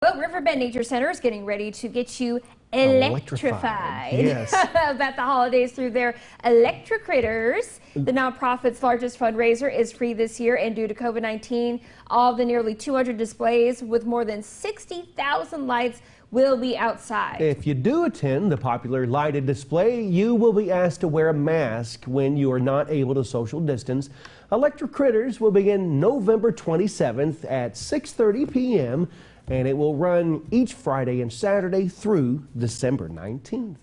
Well, Riverbend Nature Center is getting ready to get you electrified. Yes. About the holidays through their ElectriCritters. The nonprofit's largest fundraiser is free this year, and due to COVID-19, all of the nearly 200 displays with more than 60,000 lights will be outside. If you do attend the popular lighted display, you will be asked to wear a mask when you are not able to social distance. ElectriCritters will begin November 27th at 6:30 p.m. and it will run each Friday and Saturday through December 19th.